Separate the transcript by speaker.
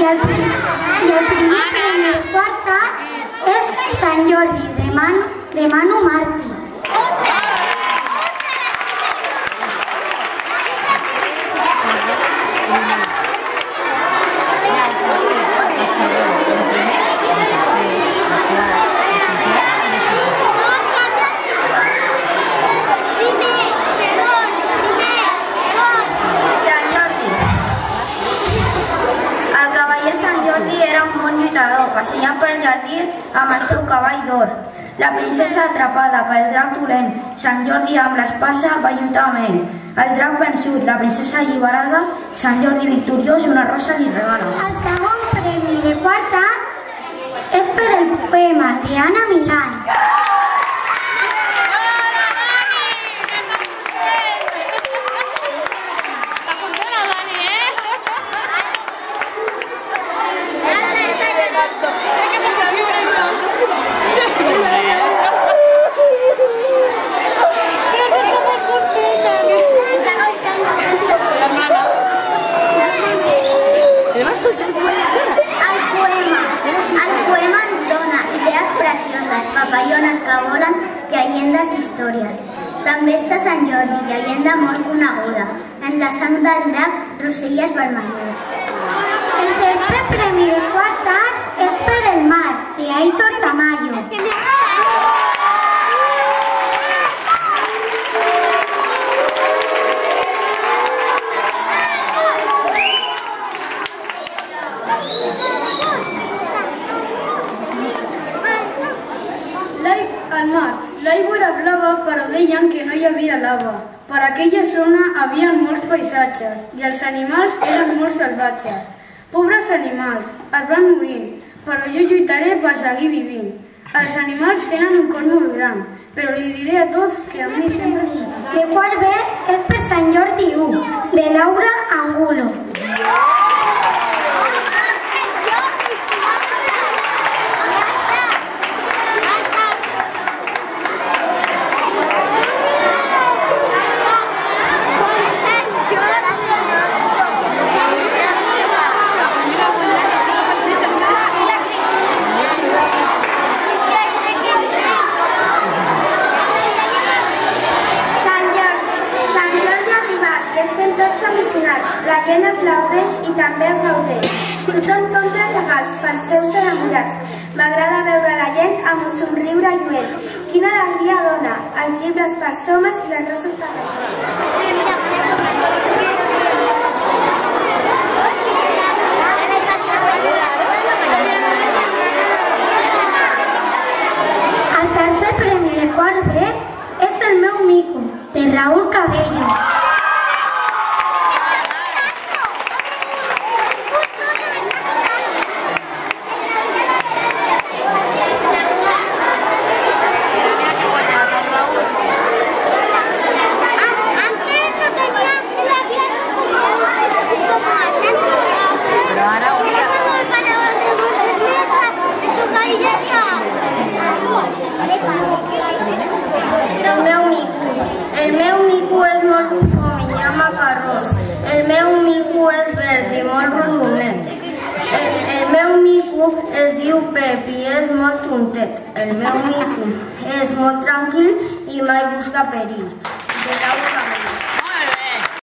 Speaker 1: el primer premi de quart A és Sant Jordi, de Manu Martí.
Speaker 2: Passejant pel jardí amb el seu cavall d'or. La princesa atrapada pel drac dolent. Sant Jordi amb l'espasa va lluitar amb ell. El drac vençut, la princesa alliberada, Sant Jordi victoriós, una rosa li regala.
Speaker 1: El segon premi de quart A és per el poema d'Anna Milán.
Speaker 2: El poema ens dona idees precioses, papallones que volen, llegendes i històries. També està Sant Jordi, llegenda molt coneguda. En la sang del drac, roselles vermelloses.
Speaker 1: El tercer premi de quart A és per el mar, de Aitor Tamayo.
Speaker 3: Al mar. L'aigua era blava, però deien que no hi havia lava. Per aquella zona havia molts paisatges i els animals eren molt salvatges. Pobres animals, es van morint, però jo lluitaré per seguir vivint. Els animals tenen un cor molt gran, però li diré a tots que a mi sempre és un...
Speaker 1: De quart B és per Sant Jordi 1, de Laura Angulo.
Speaker 2: La gent aplaudeix i també aplaudeix. Tothom compra regals pels seus enamorats. M'agrada veure la gent amb un somriure lluent. Quina alegria dona, els llibres pels homes i les roses per les
Speaker 1: El tercer premi de quart B és el meu mico, de Raúl Cabello.
Speaker 2: El meu mico és molt fum i ha macarrons. El meu mico és verd i molt rodonet. El meu mico es diu Pep i és molt tontet. El meu mico és molt tranquil i mai busca perill.